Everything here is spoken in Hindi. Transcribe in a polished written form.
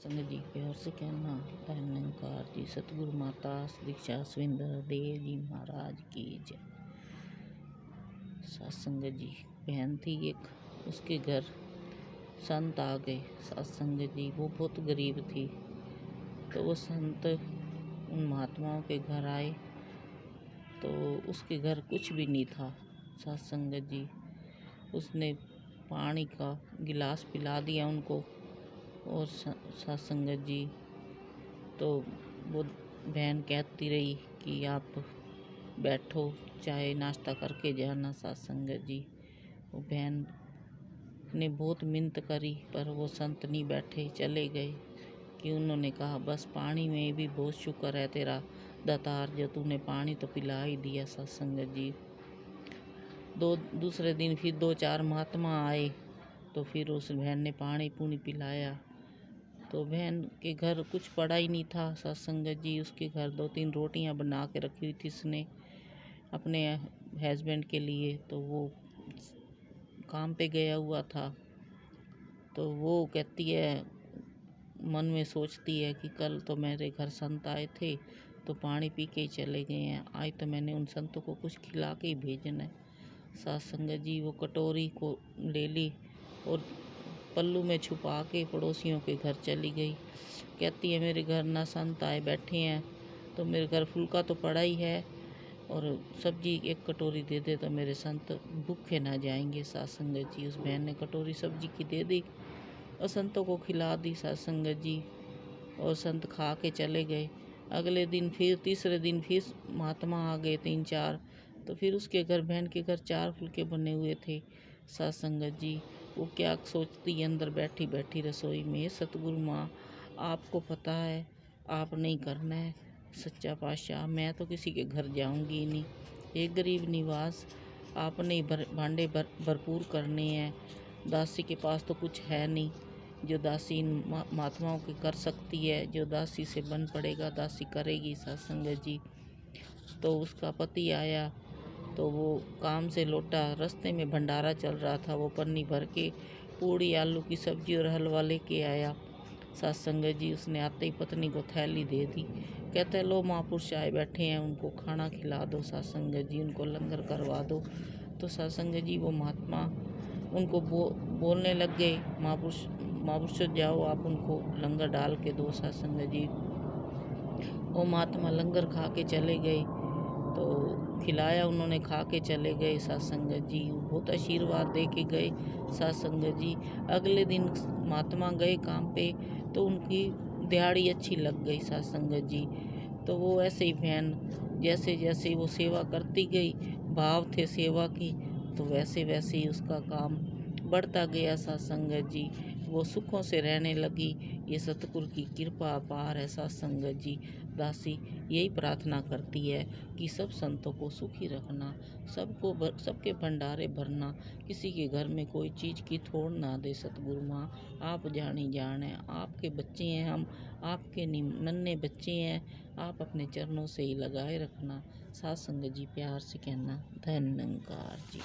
सत्संग जी प्यार से कहना धन निरंकार जी सतगुरु माता दीक्षा सविंदर देव जी महाराज की जय। सत्संग जी बहन थी एक, उसके घर संत आ गए। सत्संग जी वो बहुत गरीब थी, तो वो संत उन महात्माओं के घर आए तो उसके घर कुछ भी नहीं था। सत्संग जी उसने पानी का गिलास पिला दिया उनको, और सत्संग जी तो वो बहन कहती रही कि आप बैठो, चाय नाश्ता करके जाना। सत्संग जी वो बहन ने बहुत मिन्नत करी पर वो संत नहीं बैठे, चले गए। कि उन्होंने कहा बस पानी में भी बहुत शुक्र है तेरा दातार, जो तूने पानी तो पिला ही दिया। सत्संग जी दूसरे दिन फिर 2-4 महात्मा आए तो फिर उस बहन ने पानी पूनी पिलाया। तो बहन के घर कुछ पड़ा ही नहीं था। सत्संग जी उसके घर 2-3 रोटियां बना के रखी हुई थी इसने अपने हस्बैंड के लिए, तो वो काम पे गया हुआ था। तो वो कहती है, मन में सोचती है कि कल तो मेरे घर संत आए थे तो पानी पी के ही चले गए हैं, आज तो मैंने उन संतों को कुछ खिला के ही भेजना है। सत्संग जी वो कटोरी को ले ली और पल्लू में छुपा के पड़ोसियों के घर चली गई। कहती है मेरे घर ना संत आए बैठे हैं, तो मेरे घर फुल्का तो पड़ा ही है और सब्जी एक कटोरी दे दे तो मेरे संत भूखे ना जाएंगे। सत्संग जी उस बहन ने कटोरी सब्जी की दे दी और संतों को खिला दी। सत्संग जी और संत खा के चले गए। अगले दिन फिर तीसरे दिन फिर महात्मा आ गए 3-4, तो फिर उसके घर बहन के घर 4 फुलके बने हुए थे। सत्संग जी वो क्या सोचती है अंदर बैठी बैठी रसोई में, सतगुरु माँ आपको पता है आप नहीं करना है, सच्चा पातशाह मैं तो किसी के घर जाऊंगी नहीं। एक गरीब निवास आपने ही भांडे भरपूर करने हैं, दासी के पास तो कुछ है नहीं जो दासी इन महात्माओं के कर सकती है। जो दासी से बन पड़ेगा दासी करेगी। सत्संग जी तो उसका पति आया तो वो काम से लौटा, रास्ते में भंडारा चल रहा था, वो पन्नी भर के पूड़ी आलू की सब्जी और हलवा लेके आया। सत्संग जी उसने आते ही पत्नी को थैली दे दी, कहते हैं लो महापुरुष आए बैठे हैं उनको खाना खिला दो, सत्संग जी उनको लंगर करवा दो। तो सत्संग जी वो महात्मा उनको बोलने लग गए, महापुरुष जाओ आप उनको लंगर डाल के दो। सत्संग जी वो महात्मा लंगर खा के चले गए, तो खिलाया उन्होंने, खा के चले गए। सत्संग जी बहुत आशीर्वाद दे के गए। सत्संग जी अगले दिन महात्मा गए काम पे तो उनकी दिहाड़ी अच्छी लग गई। सत्संग जी तो वो ऐसे ही बहन जैसे जैसे वो सेवा करती गई, भाव थे सेवा की, तो वैसे वैसे ही उसका काम बढ़ता गया। सत्संग जी वो सुखों से रहने लगी। ये सतगुरु की कृपा अपार है। सत्संग जी दासी यही प्रार्थना करती है कि सब संतों को सुखी रखना, सबके भंडारे भरना, किसी के घर में कोई चीज़ की थोड़ ना दे। सतगुरु माँ आप जानी जान है, आपके बच्चे हैं हम, आपके नन्हे बच्चे हैं, आप अपने चरणों से ही लगाए रखना। सत्संग जी प्यार से कहना धन निरंकार जी।